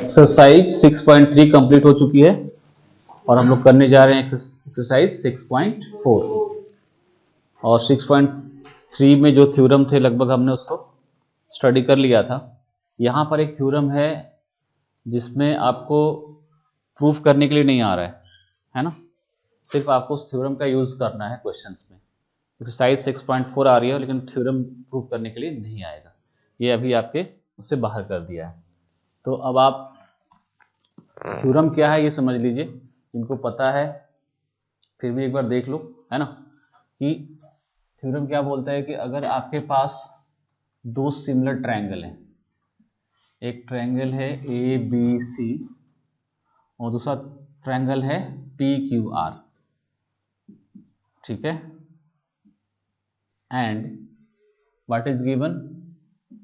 Exercise 6.3 complete हो चुकी है और हम लोग करने जा रहे हैं एक्सरसाइज 6.4 और 6.3 में जो थ्योरम थे लगभग हमने उसको स्टडी कर लिया था। यहाँ पर एक थ्योरम है जिसमें आपको प्रूफ करने के लिए नहीं आ रहा है ना, सिर्फ आपको उस थ्योरम का यूज करना है क्वेश्चंस में। एक्सरसाइज 6.4 आ रही है लेकिन थ्योरम प्रूफ करने के लिए नहीं आएगा, ये अभी आपके उससे बाहर कर दिया है। तो अब आप थ्योरम क्या है ये समझ लीजिए, जिनको पता है फिर भी एक बार देख लो, है ना, कि थ्योरम क्या बोलता है कि अगर आपके पास दो सिमिलर ट्रायंगल हैं, एक ट्रायंगल है ए बी सी और दूसरा ट्रायंगल है पी क्यू आर, ठीक है, and what is given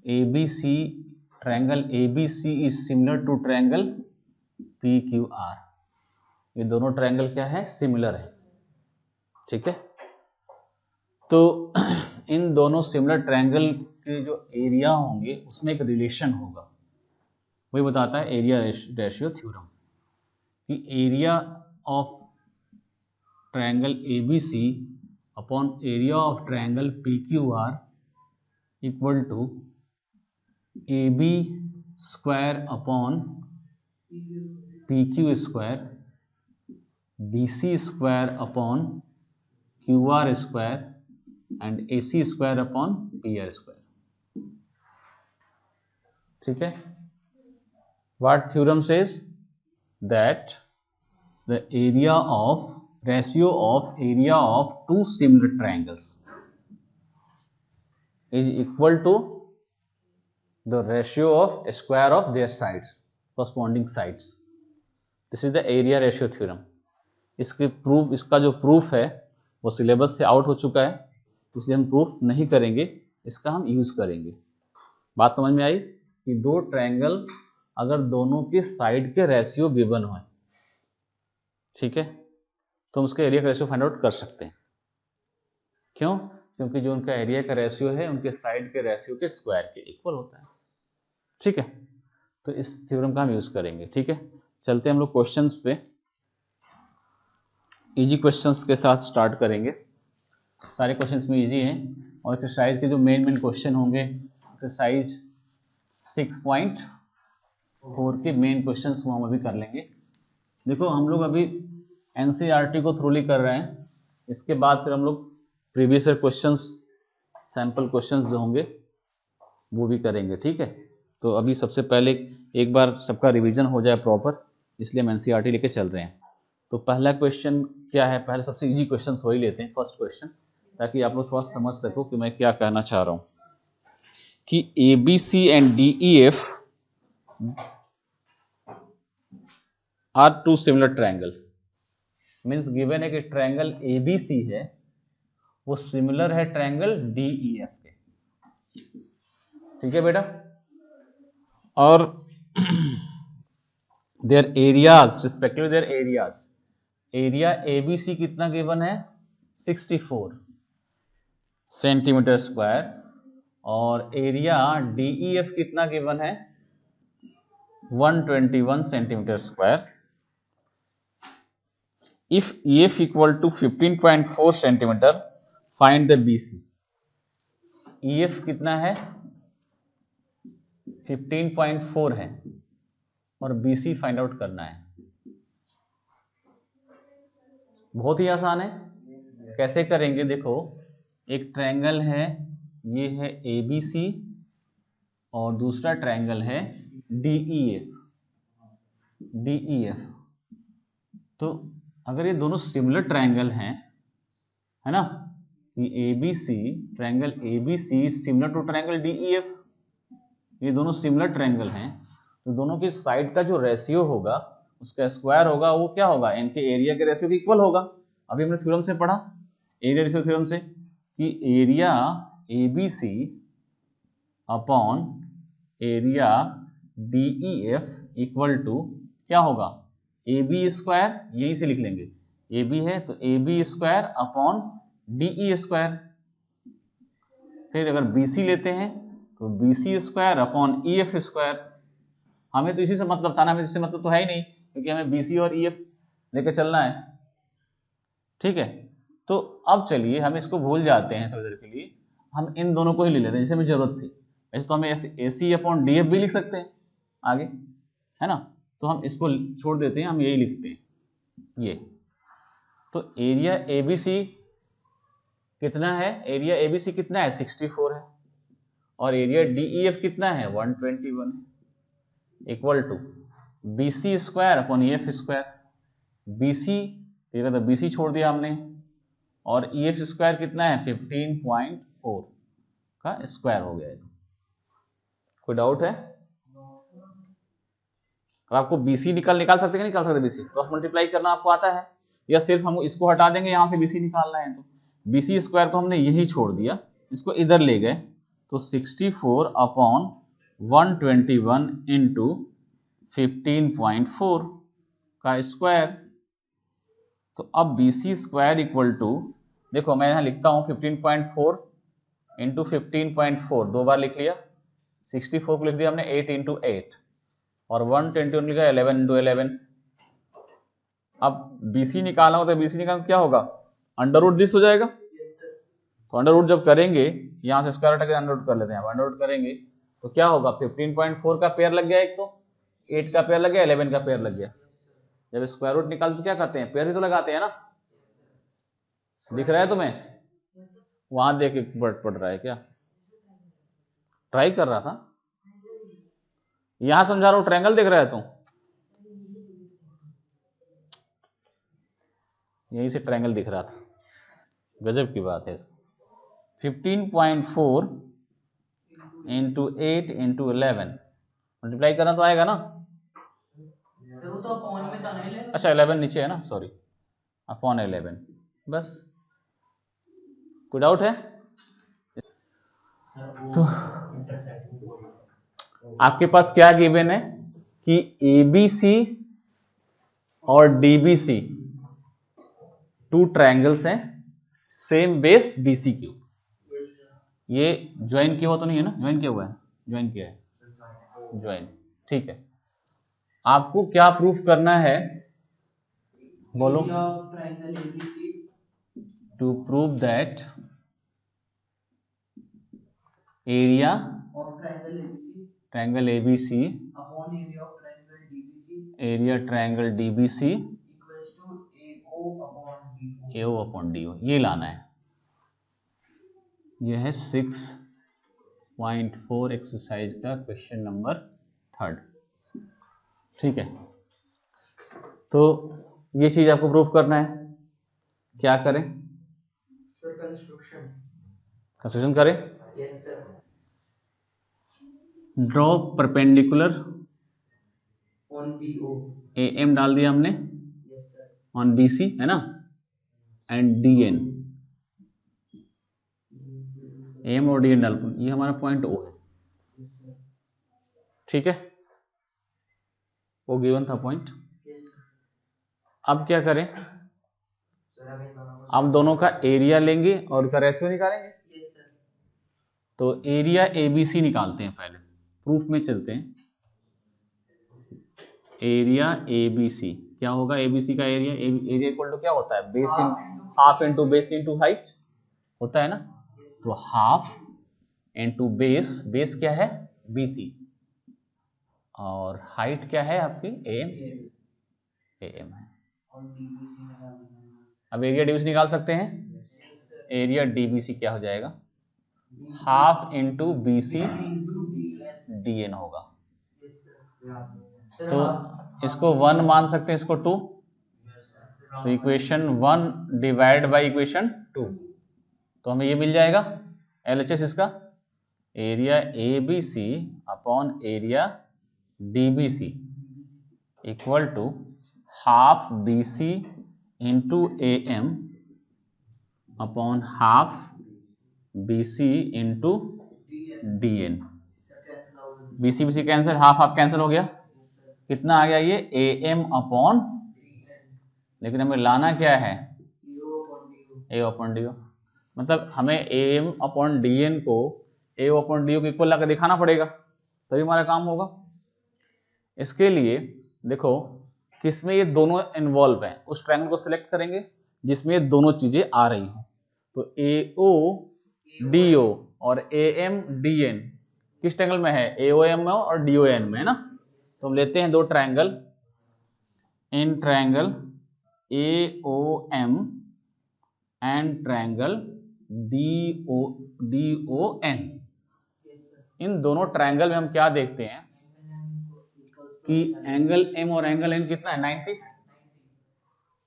A B C, triangle A B C is similar to triangle P Q R. ये दोनों ट्रायंगल क्या है, सिमिलर है, ठीक है। तो इन दोनों सिमिलर ट्रायंगल के जो एरिया होंगे उसमें एक रिलेशन होगा, वही बताता है एरिया रेशियो थ्योरम, कि area of triangle ABC upon area of triangle PQR equal to AB square upon PQ square BC square upon QR square and AC square upon PR square, ठीक है। What theorem says that the area of ratio of area of two similar triangles is equal to the ratio of square of their sides, corresponding sides. This is the area ratio theorem. इसका जो proof है वो syllabus से out हो चुका है, इसलिए हम प्रूफ नहीं करेंगे, इसका हम यूज करेंगे। बात समझ में आई कि दो ट्रायंगल अगर दोनों के साइड के रेशियो गिवन हो, ठीक है, तो हम उसके एरिया का रेशियो फाइंड आउट कर सकते हैं। क्यों? क्योंकि जो उनका एरिया का रेशियो है उनके साइड के रेशियो के स्क्वायर के इक्वल होता है, ठीक है। तो इस थ्योरम का हम यूज करेंगे, ठीक है। चलते हैं हम लोग क्वेश्चंस पे, इजी क्वेश्चंस के साथ स्टार्ट करेंगे। सारे क्वेश्चंस में इजी हैं और एक्सरसाइज के जो मेन क्वेश्चन होंगे एक्सरसाइज 6.4 के मेन क्वेश्चंस को हम अभी कर लेंगे। देखो हम लोग अभी एनसीईआरटी को थ्रूली कर रहे हैं, इसके बाद फिर हम लोग previous year questions, sample questions जो होंगे वो भी करेंगे, ठीक है। तो अभी सबसे पहले एक बार सबका रिवीजन हो जाए प्रॉपर, इसलिए हम एनसीईआरटी लेके चल रहे हैं। तो पहला क्वेश्चन क्या है, पहले सबसे इजी क्वेश्चंस वही लेते हैं, फर्स्ट क्वेश्चन, ताकि आप लोग थोड़ा समझ सको कि मैं क्या कहना चाह रहा हूं। कि ABC and DEF are to similar triangle, means given है कि ट्रायंगल ABC है वो सिमिलर है ट्रायंगल DEF के, ठीक है बेटा। और there areas, respective there areas, area ABC कितना गिवन है 64 सेंटीमीटर स्क्वायर और एरिया DEF कितना गिवन है 121 centimetre square. If EF equal to 15.4 centimetre, find the BC। EF कितना है 15.4 है और BC फाइंड आउट करना है। बहुत ही आसान है, कैसे करेंगे देखो, एक ट्रायंगल है, ये है ABC और दूसरा ट्रायंगल है DEF। तो अगर ये दोनों सिमिलर ट्रायंगल हैं, है ना, ये ABC, triangle ABC similar to triangle DEF, ये दोनों सिमिलर ट्रायंगल हैं, तो दोनों की साइड का जो रेशियो होगा उसका स्क्वायर होगा, वो क्या होगा, इनके एरिया के रेशियो के इक्वल होगा। अभी हमने थ्योरम से पढ़ा, एरिया रेशियो थ्योरम से, कि area ABC upon area DEF equal to क्या होगा, AB स्क्वायर, यहीं से लिख लेंगे, AB है तो AB square upon DE square. फिर अगर BC लेते हैं तो BC square upon EF square. हमें तो इसी से मतलब था ना, हमें इससे मतलब तो है ही नहीं, क्योंकि हमें BC और EF लेकर चलना है। ठीक है, तो अब चलिए हम इसको भूल जाते हैं थोड़ी देर के लिए, हम इन दोनों को ही ले लेते हैं जैसे हमें जरूरत थी। ऐसे तो हमें AC/DF भी लिख सकते हैं आगे, है ना, तो हम इसको छोड़ देते हैं, हम यही लिखते हैं ये। तो एरिया ABC कितना है, एरिया ABC कितना है 64 है, और एरिया DEF कितना है 121 है, equal to BC square upon EF square. BC तो BC छोड़ दिया हमने, और EF स्क्वायर कितना है 15.4 का स्क्वायर हो गया है। कोई डाउट है? अब आपको BC निकाल सकते हैं, निकाल सकते BC क्रॉस मल्टीप्लाई करना आपको आता है, या सिर्फ हम इसको हटा देंगे, यहां से BC निकालना है तो BC स्क्वायर को हमने यही छोड़ दिया, इसको इधर ले गए, तो 64 अपॉन 121 इंटू 15.4 का स्क्वायर। तो अब BC स्क्वायर इक्वल टू, देखो मैं यहां लिखता हूं 15.4 इंटू 15.4 दो बार लिख लिया, 64 को लिख दिया हमने 8 इंटू 8, और 121 लिखा 11 इंटू 11। अब BC निकालना हो तो BC निकालना क्या होगा, अंडर रूट दिस हो जाएगा। तो अंडर रूट जब करेंगे, यहां से स्क्वायर हटा के अंडर रूट कर लेते हैं, अंडर रूट करेंगे तो क्या होगा, 15.4 का पेयर लग गया, एक तो 8 का पेयर लग गया, 11 का पेयर लग गया। जब स्क्वायर रूट निकालते तो क्या करते हैं, पेयर ही तो लगाते हैं ना। दिख रहा है तुम्हें, वहां देख के पढ़ रहा है क्या, ट्राई कर रहा था, यहां समझा रहा हूं, ट्रायंगल देख रहा है तुम, यहीं से ट्रायंगल दिख रहा था, गजब की बात है। 15.4 इंटू 8 इंटू 11 मल्टीप्लाई करना तो आएगा ना, तो अपॉन में था ना, अच्छा 11 नीचे है ना, सॉरी, अपॉन 11, बस। कोई डाउट है? तो आपके पास क्या गिवन है कि ABC और DBC टू ट्रायंगल्स हैं, सेम बेस BC क्यू। ये ज्वाइन किया हुआ तो नहीं है ना, ज्वाइन किया हुआ है, ज्वाइन किया है, ज्वाइन, ठीक है। आपको क्या प्रूफ करना है, बोलो। To prove that area of triangle ABC upon area of triangle DBC, area triangle DBC equals to AO upon DO। AO upon DO, ये लाना है। यह है 6.4 एक्सरसाइज का क्वेश्चन नंबर 3। ठीक है, तो ये चीज आपको प्रूफ करना है, क्या करें, सर कंस्ट्रक्शन करें। Yes sir. Draw perpendicular on BO, AM डाल दिया हमने, यस सर, ऑन BC है ना, एंड DN, AM और DN डाल, ये हमारा पॉइंट O है, ठीक है, वो गिवन था पॉइंट। अब क्या करें, अब दोनों का एरिया लेंगे और उनका रेशियो निकालेंगे। तो एरिया ABC निकालते हैं, पहले प्रूफ में चलते हैं। एरिया ABC क्या होगा, ABC का एरिया, एरिया इक्वल टू क्या होता है, base in half into base into height होता है ना, तो हाफ इंटू बेस, बेस क्या है BC, और हाइट क्या है आपकी AM है। अब एरिया DBC निकाल सकते हैं, एरिया DBC क्या हो जाएगा, हाफ इंटू BC DN होगा। तो इसको 1 मान सकते हैं, इसको 2, तो इक्वेशन 1 डिवाइड बाय इक्वेशन 2, तो हमें ये मिल जाएगा LHS इसका, area ABC upon area DBC equal to half BC into AM upon half BC into DN। BC BC cancel, half half cancel हो गया, कितना आ गया ये AM अपॉन, लेकिन हमें लाना क्या है AO अपॉन DO, मतलब हमें AM अपॉन DN को AO अपॉन DO को इक्वल लाकर दिखाना पड़ेगा, तभी हमारा काम होगा। इसके लिए देखो किसमें ये दोनों इन्वॉल्व हैं, उस ट्रायंगल को सिलेक्ट करेंगे जिसमें ये दोनों चीजें आ रही हैं। तो AO DO और AM DN किस ट्रायंगल में है, AOM में और DON में है ना। तो हम लेते हैं दो triangle, in triangle AOM and triangle DON। इन दोनों ट्रायंगल में हम क्या देखते हैं कि एंगल M और एंगल N कितना है, 90।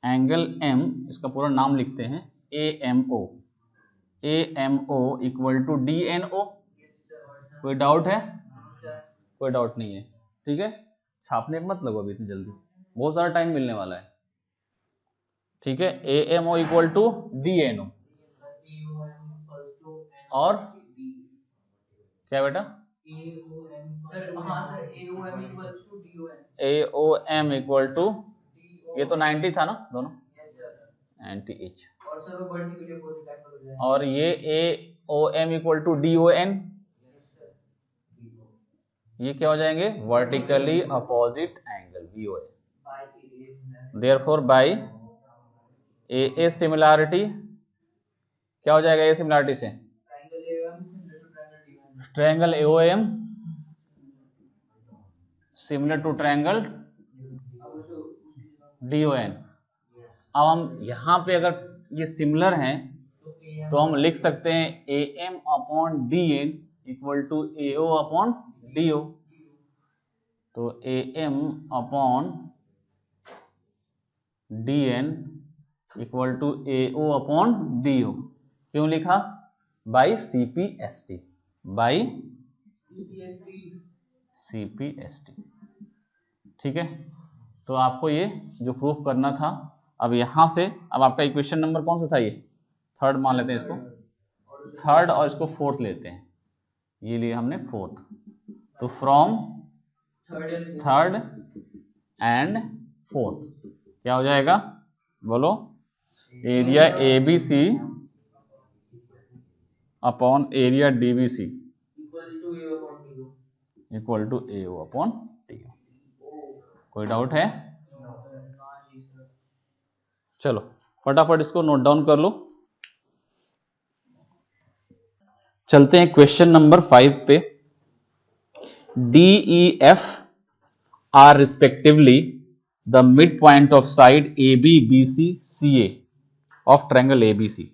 एंगल M, इसका पूरा नाम लिखते हैं AMO, AMO equal to DNO। कोई डाउट है, कोई डाउट नहीं है, ठीक है। छापने मत लगो अभी इतनी जल्दी, बहुत सारा टाइम मिलने वाला है, ठीक है। AMO इक्वल टू DNO और क्या बेटा, AOM इक्वल टू, ये तो 90 था ना दोनों, 90 each। और ये AOM इक्वल टू DON, ये क्या हो जाएंगे, vertically opposite angle VOA। Therefore by AA similarity क्या हो जाएगा, A सिमिलैरिटी से triangle AOM similar to triangle DON। अब हम यहाँ पे अगर ये सिमिलर हैं तो हम लिख सकते हैं AM upon DN equal to AO upon DO। तो AM upon DN equal to AO upon DO। क्यों लिखा, बाई CPST, बाई CPST, ठीक है। तो आपको ये जो प्रूफ करना था, अब यहां से अब आपका इक्वेशन नंबर कौन सा था, ये थर्ड मान लेते हैं इसको, थर्ड और इसको फोर्थ लेते हैं, ये लिए हमने फोर्थ। तो फ्रॉम थर्ड एंड फोर्थ क्या हो जाएगा, बोलो, area ABC upon area DBC equal to AO upon DO। कोई डाउट है, चलो फटाफट इसको नोट डाउन कर लो। चलते हैं क्वेश्चन नंबर 5 पे। DEF are respectively the mid point of side AB BC CA of triangle ABC।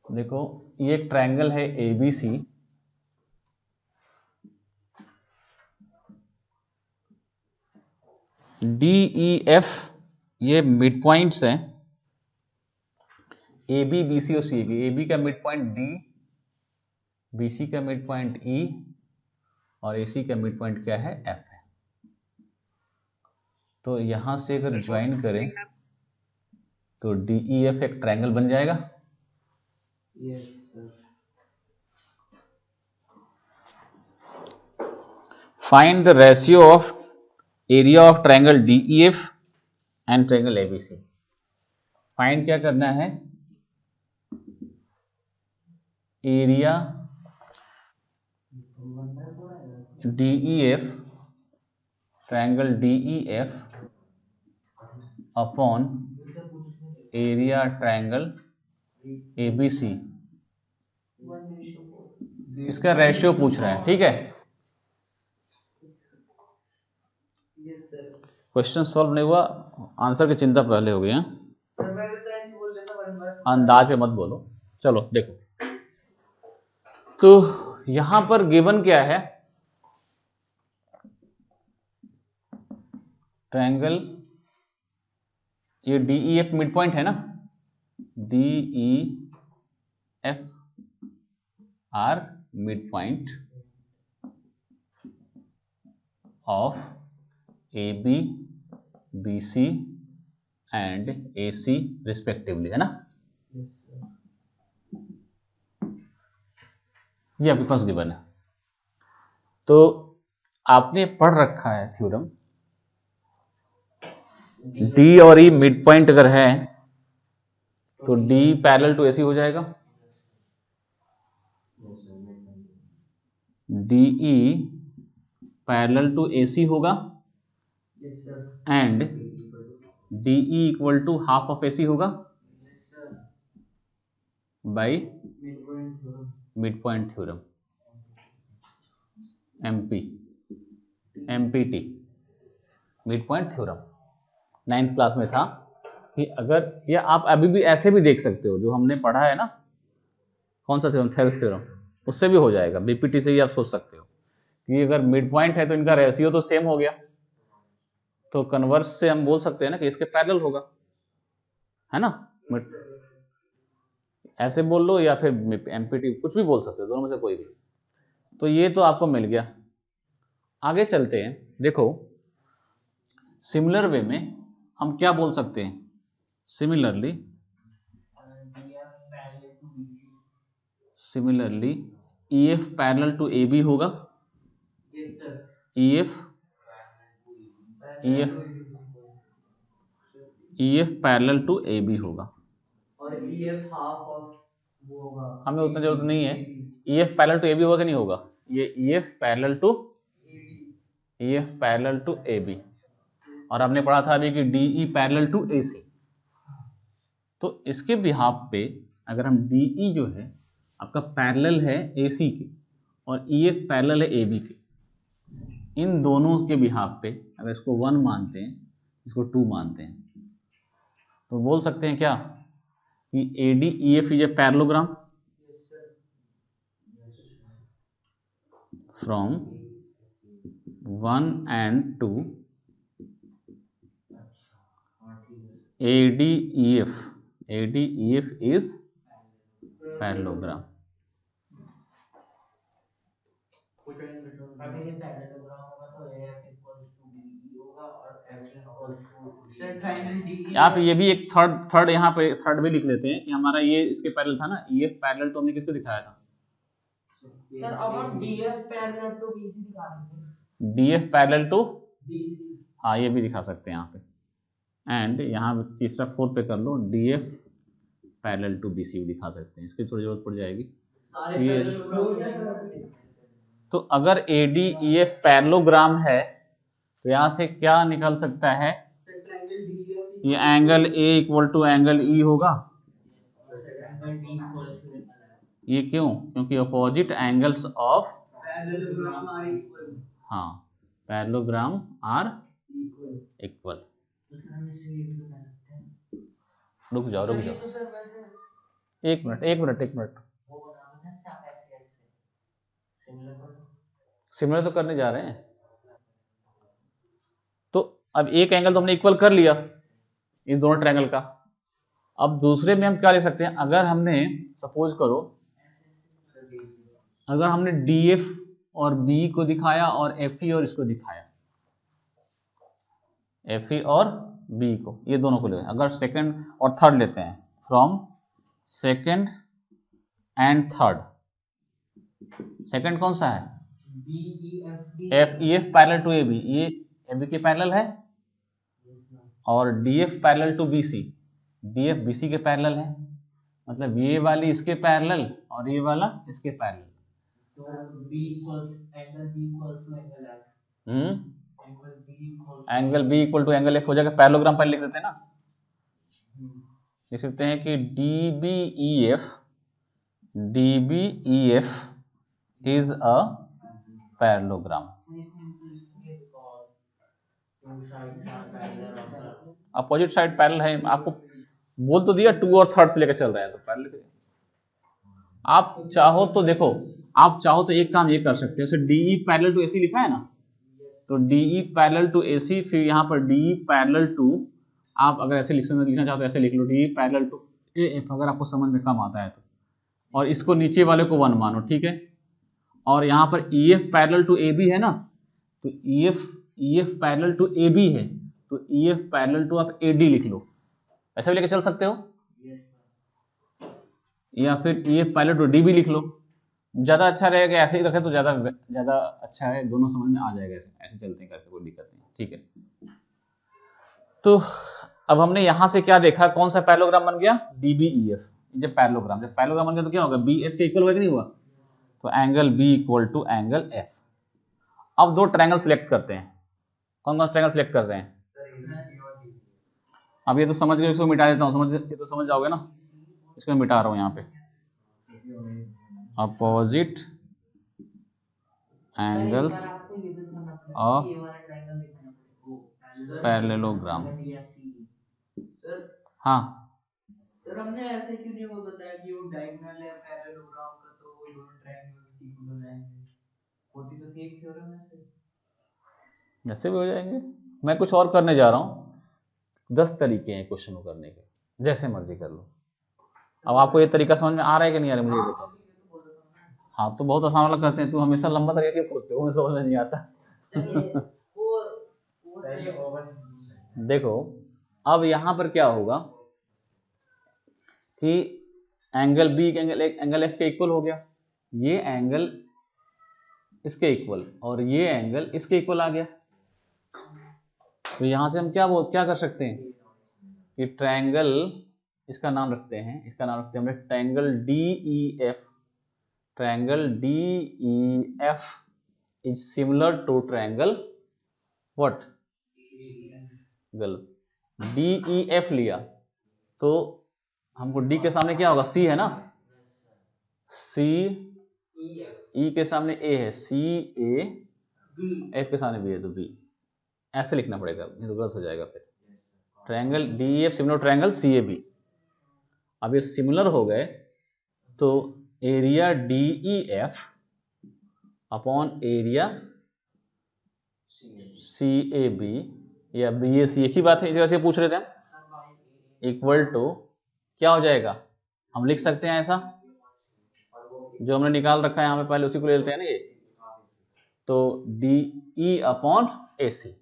देखो ये एक ट्रायंगल है ABC, DEF ये मिड पॉइंट्स हैं AB BC और CA की। AB का मिड पॉइंट D, BC का मिड पॉइंट E और AC का मिड पॉइंट क्या है, F है। तो यहां से अगर ज्वाइन करें तो DEF एक ट्रायंगल बन जाएगा। Yes sir. Find the ratio of area of triangle DEF and triangle ABC। Find क्या करना है, area DEF, triangle DEF upon area triangle ABC, इसका रेशियो पूछ रहा है, ठीक है। क्वेश्चन सॉल्व नहीं हुआ, आंसर की चिंता पहले हो गई है, अंदाज पे मत बोलो। चलो देखो, तो यहां पर गिवन क्या है, ट्रायंगल ये DEF मिड पॉइंट है ना, DEF are mid point of AB BC and AC respectively, है ना। ये आपके पास गिवन है। तो आपने पढ़ रखा है थ्योरम, D और E मिड पॉइंट अगर है तो D पैरेलल टू AC हो जाएगा, DE पैरेलल टू AC होगा Yes, sir. And DE equal to half of AC होगा Yes, sir. By Midpoint theorem. Mid point theorem, MPT, mid point theorem. 9th class में था कि अगर, या आप अभी भी ऐसे भी देख सकते हो, जो हमने पढ़ा है ना, कौन सा थ्योरम, थेल्स थ्योरम, उससे भी हो जाएगा। BPT से ही आप सोच सकते हो कि अगर मिड पॉइंट है तो इनका रेशियो तो सेम हो गया, तो कन्वर्स से हम बोल सकते हैं ना कि इसके पैरेलल होगा, है ना। ऐसे बोल लो या फिर MPT, कुछ भी बोल सकते हो, दोनों में से कोई भी। तो ये तो आपको मिल गया। आगे चलते हैं, देखो सिमिलर वे में हम क्या बोल सकते हैं। Similarly EF parallel to AB होगा। Yes, sir. EF parallel to AB होगा। और EF हाफ ऑफ वो होगा, हमें उतना जरूरत नहीं है। EF पैरेलल टू AB होगा कि नहीं होगा, ये EF पैरेलल टू AB, और हमने पढ़ा था अभी कि DE पैरेलल टू AC। तो इसके बिहाफ पे अगर हम DE जो है आपका पैरेलल है AC के और EF पैरेलल है AB के, इन दोनों के बिहाफ पे अगर इसको 1 मानते हैं, इसको 2 मानते हैं, तो बोल सकते हैं क्या कि AD EF is a parallelogram from 1 and 2 AD EF is parallelogram. अगर ये पैरेललोग्राम होगा तो AF equals to DE होगा और F equals to sir triangle DE। आप ये भी एक थर्ड यहाँ पे थर्ड भी लिख लेते हैं कि हमारा ये इसके पैरेलल था ना, EF पैरेलल तो हमने किसको दिखाया था, सर अब हम DF पैरेलल टू BC दिखा देंगे। DF पैरेलल टू BC, हाँ ये भी दिखा सकते हैं यहाँ पे, एंड यहाँ तीसरा 4 पे कर लो DF पैरेलल टू BC भी दिखा सकते हैं, इसकी थोड़ी जरूरत पड़ जाएगी। सारे ये पैरेलल। तो अगर AD EF पैरेललोग्राम है तो यहाँ से क्या निकल सकता है, सर ट्रायंगल DF ये angle A equal to angle E होगा। एंगल D इक्वल्स टू ये क्यों, क्योंकि opposite angles of parallelogram are equal. हाँ पैरेललोग्राम आर इक्वल। तो सर हम इससे ये भी बता सकते हैं। रुक जाओ तो सर वैसे एक मिनट वो बता देते हैं आप ऐसे सिमिलर तो करने जा रहे हैं। तो अब एक एंगल तो हमने इक्वल कर लिया इन दोनों ट्रायंगल का। अब दूसरे में हम क्या ले सकते हैं, अगर हमने सपोज करो अगर हमने DF और B को दिखाया और FE और इसको दिखाया, FE और B को, ये दोनों को ले, अगर सेकंड और थर्ड लेते हैं, from second and third, second कौन सा है, FEF पैरेलल टू AB, ये AB के पैरेलल है, और DF parallel to BC, DF BC के पैरेलल है, मतलब ये वाली इसके पैरेलल और ये वाला इसके पैरेलल। तो B equals angle B equals to angle F, angle B equal to angle F हो जाएगा। पैरेललोग्राम पहले लिख देते हैं ना, लिख सकते हैं कि DBEF is a parallelogram. Opposite side parallel है, आपको बोल तो दिया 2 और थर्ड से लेकर चल रहे हैं, तो पैरेलल आप चाहो तो देखो, आप चाहो तो एक काम ये कर सकते हो, जैसे DE पैरेलल टू AC लिखा है ना, तो DE पैरेलल टू AC, फिर यहाँ पर DE पैरेलल टू, आप अगर ऐसे लिखना चाहो तो ऐसे लिख लो, DE पैरेलल टू AF, अगर आपको समझ में कम आता है तो, और इसको नीचे वाले को 1 मानो, ठीक है। और यहाँ पर EF पैरेलल टू AB है ना, तो EF पैरेलल टू AB है, तो EF पैरेलल टू आप AD लिख लो, ऐसा भी लेके चल सकते हो, या फिर EF पैरेलल टू DB लिख लो, ज्यादा अच्छा रहेगा। ऐसे ही रखे तो ज्यादा अच्छा है, दोनों समझ में आ जाएगा, ऐसे चलते हैं करके, कोई दिक्कत नहीं, ठीक है। तो अब हमने यहां से क्या देखा, कौन सा पैरेललोग्राम बन गया, DBEF। जब पैरेललोग्राम बन गया तो क्या होगा, BF के इक्वल होगा कि नहीं हुआ, तो angle B equal to angle F। अब दो ट्रायंगल सिलेक्ट करते हैं। कौन कौन सा ट्रायंगल सिलेक्ट कर रहे हैं? अब ये तो समझ गए, इसको मिटा देता हूँ, ये तो समझ जाओगे ना, इसको मैं मिटा रहा हूँ यहाँ पे। Opposite angles of parallelogram. हाँ सर हमने ऐसे क्यों नहीं वो बताया कि वो डायगोनल है पैरेललोग्राम का, तो वो दोनों ट्रायंगल्स इक्वल हो जाएंगे? होती तो थी एक थ्योरम ऐसे। ऐसे भी हो जाएंगे। मैं कुछ और करने जा रहा हूँ। 10 तरीके हैं क्वेश्चन को करने के, जैसे मर्जी कर लो। अब आपको ये तरीका समझ में आ रहा है कि नहीं आ रहा है, मुझे बताओ। हाँ तो बहुत आसान वाला करते हैं। तू हमेशा लंबा तरीका क्यों पूछते हो, मुझे समझ में नहीं आता। देखो अब यहाँ पर क्या होगा कि एंगल बी एंगल एफ के इक्वल हो गया, ये एंगल इसके इक्वल और ये एंगल इसके इक्वल आ गया। तो यहां से हम क्या कर सकते हैं कि ट्रायंगल, इसका नाम रखते हैं, हमने triangle D E F. Triangle D E F is similar to triangle what? गलत, डी ई एफ लिया तो हमको डी के सामने क्या होगा? सी है ना, सी ई के सामने ए है, सी ए, एफ के सामने बी है तो बी। ऐसे लिखना पड़ेगा, नहीं तो गलत हो जाएगा फिर। Triangle D E F similar triangle C A B. अब ये सिमिलर हो गए तो area D E F upon area C A B या बी ए सी, एक ही बात है, इस तरह से पूछ रहे थे हम, इक्वल टू क्या हो जाएगा? हम लिख सकते हैं ऐसा, जो हमने निकाल रखा है यहाँ पे पहले उसी को ले लेते हैं ना ये। तो डी ई अपॉन ए सी,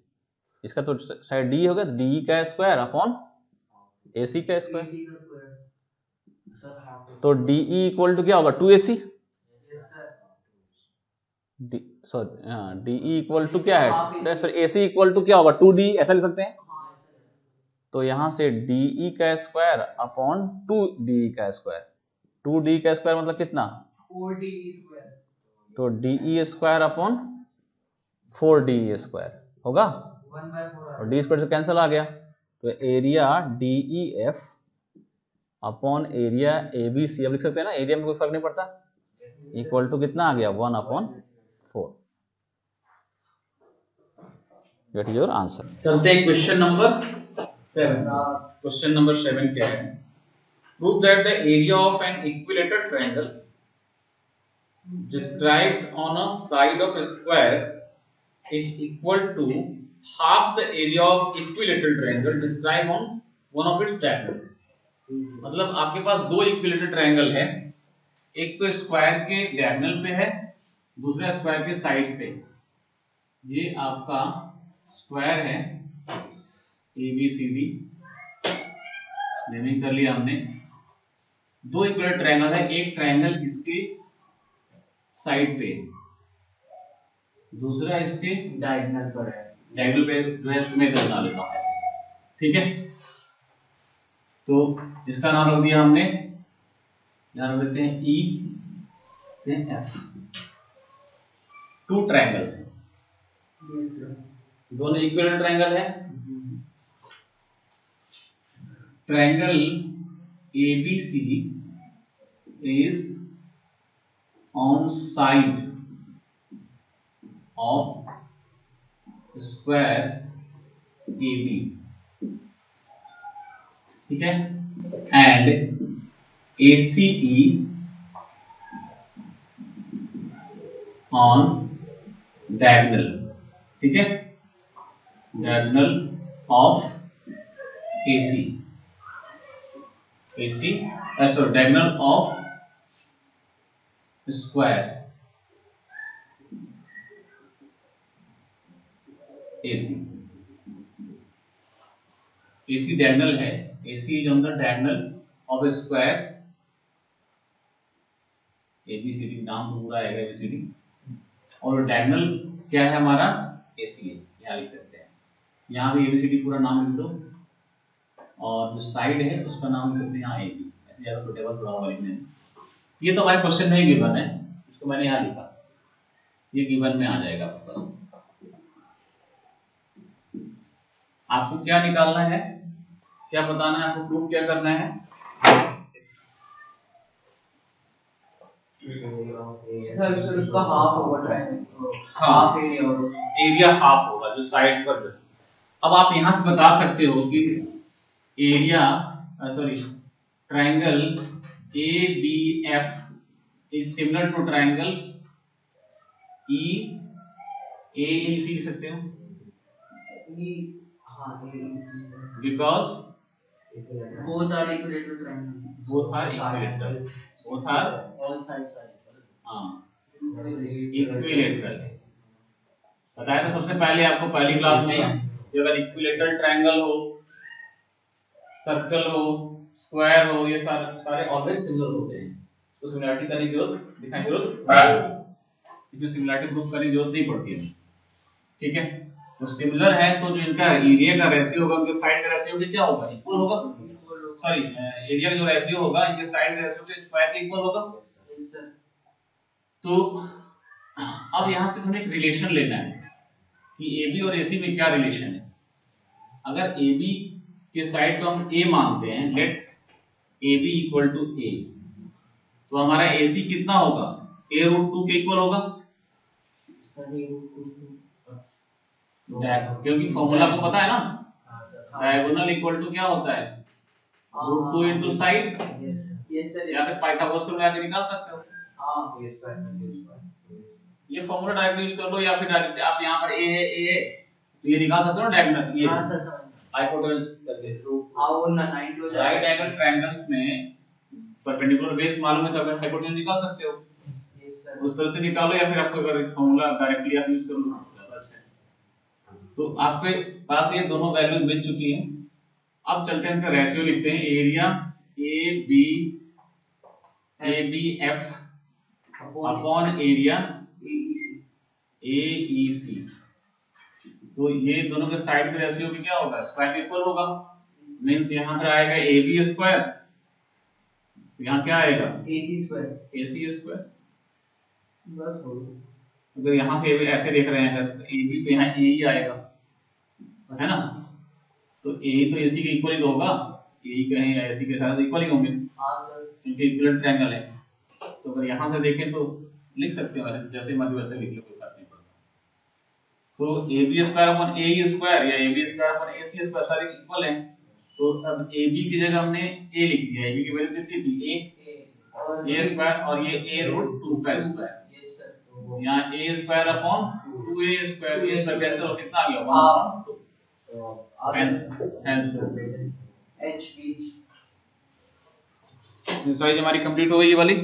इसका तो साइड डी हो गया, डी ई का स्क्वायर अपॉन ए सी का स्क्वायर। तो डी ई इक्वल टू क्या होगा? 2ac। सॉरी हाँ, डी ई इक्वल टू क्या है? Sir A C equal to क्या होगा? 2d, ऐसा लिख सकते हैं। तो यहां से डी ई का स्क्वायर अपॉन 2d का स्क्वायर। 2d का स्क्वायर मतलब कितना? 4d square. तो D E square upon 4d square होगा, 1/4 और डी स्क्वायर से कैंसिल आ गया। तो area D E F upon area A B C, अब लिख सकते हैं ना, एरिया में कोई फर्क नहीं पड़ता, इक्वल टू कितना आ गया? 1/4। Get your answer. चलते हैं क्वेश्चन नंबर 7। क्वेश्चन नंबर 7 क्या है? Prove that the area of an equilateral triangle described on a side of a square is equal to half the area of equilateral triangle described on one of its diagonal। मतलब आपके पास दो equilateral triangle है, एक तो square के diagonal पे है, दूसरा स्क्वायर के साइड पे। ये आपका स्क्वायर है ABCD, नेमिंग कर लिया हमने। दो इक्विलेटरल ट्रायंगल है, एक ट्रायंगल इसके साइड पे, दूसरा इसके डायगोनल पर है। डायगोनल पे जो है मैं इधर बना लेता हूं ऐसे, ठीक है। तो इसका नाम रख दिया हमने, यहां रख देते हैं E F। टू ट्रायंगल्स, दोनों इक्विलेटरल ट्रायंगल है। Triangle ABC is on side of square AB, ठीक है, and ACE on diagonal, ठीक है, diagonal of AC, sorry, diagonal of square AC। AC diagonal है, AC is on the diagonal of a square ABCD, नाम तो पूरा आएगा ABCD, और डायगोनल क्या है हमारा? AC है, यहाँ लिख सकते हैं। यहाँ भी ABCD पूरा नाम लिख दो, और जो साइड है उसका नाम लिख सकते हैं यहाँ AB, ऐसे ज़्यादा सुटेबल थोड़ा होगा लिखने में। ये तो हमारे क्वेश्चन में ही गिवन है, इसको मैंने यहाँ लिखा, ये गिवन में आ जाएगा आपके पास। आपको क्या निकालना है, क्या बताना है आपको, प्रूफ क्या करना है? सर उसका हाफ होगा ट्रायंगल, हाँ, हाफ एरिया होगा, एरिया हाफ होगा जो साइड पर जो। अब आप यहां से बता सकते हो कि area sorry triangle ABF is similar to triangle EAEC लिख सकते हो, हाँ because both are equilateral triangle, both are equilateral, both are all sides are equal, हाँ इक्विलेटरल। बताया था सबसे पहले आपको पहली क्लास में कि अगर इक्विलेटरल ट्रायंगल हो, सर्कल हो, स्क्वायर हो, ये सारे ऑलवेज सिमिलर होते हैं, तो सिमिलरिटी करने की जरूरत दिखाने की जरूरत, इसमें सिमिलरिटी प्रूफ करने की जरूरत नहीं पड़ती है। ठीक है, तो सिमिलर है तो जो इनका एरिया का रेशियो होगा उनके साइड का रेशियो भी क्या होगा, इक्वल होगा। सॉरी, एरिया का जो रेशियो होगा इनके साइड का रेशियो के स्क्वायर के इक्वल होगा। तो अब यहां से हमें एक रिलेशन लेना है कि AB और AC में क्या रिलेशन है। अगर AB के साइड को हम A मानते हैं, let AB equal to A, तो हमारा AC कितना होगा, A√2 के इक्वल होगा, क्योंकि फॉर्मूला को पता है ना, डायगोनल इक्वल टू क्या होता है, √2 इनटू साइड, यस सर, या फिर पाइथागोरस से लगा के निकाल सकते हो। हाँ ये फॉर्मूला डायरेक्ट यूज कर लो, या फिर डायरेक्ट आप यहां पर A है A तो ये निकाल सकते हो ना डायगोनल, ये हाँ सर समझ, हाइपोटेनस करके। हाँ वो 90 हो राइट जाएगा, एंगल ट्रायंगल्स में परपेंडिकुलर बेस मालूम है तो आप हाइपोटेनस निकाल सकते हो, यस सर, उस तरह से निकालो, या फिर आपको अगर फॉर्मूला डायरेक्टली आप यूज कर लो बस। तो आपके पास ये दोनों वैल्यूज मिल चुकी हैं। अब चलते हैं इनका रेशियो लिखते हैं, area ABF upon area AEC, तो ये दोनों के साइड के रेशियो भी क्या होगा, स्क्वायर इक्वल होगा, मींस यहां पर आएगा AB स्क्वायर, यहां क्या आएगा AC स्क्वायर, बस हो गया। अगर यहां से ऐसे देख रहे हैं अगर AB तो यहाँ A ही आएगा, है ना, तो A तो AC के इक्वल ही तो होगा, A कहें या AC के साथ इक्वल ही होंगे, हाँ सर, क्योंकि इक्विलेटरल ट्रायंगल है। तो अगर यहां से देखें तो लिख सकते हो जैसे मर्जी वैसे लिख लो, कोई फर्क नहीं पड़ता। तो AB square upon AE square या AB square upon AC square सारे इक्वल हैं, तो अब AB की जगह हमने A लिख दिया, AB की वैल्यू कितनी थी A स्क्वायर, और ये A√2 का स्क्वायर, यहाँ A square upon 2A square, ये स्क्वायर कैंसिल हो कितना आ गया 1/2, हेंस HB एक्सरसाइज हमारी कंप्लीट हो गई ये वाली।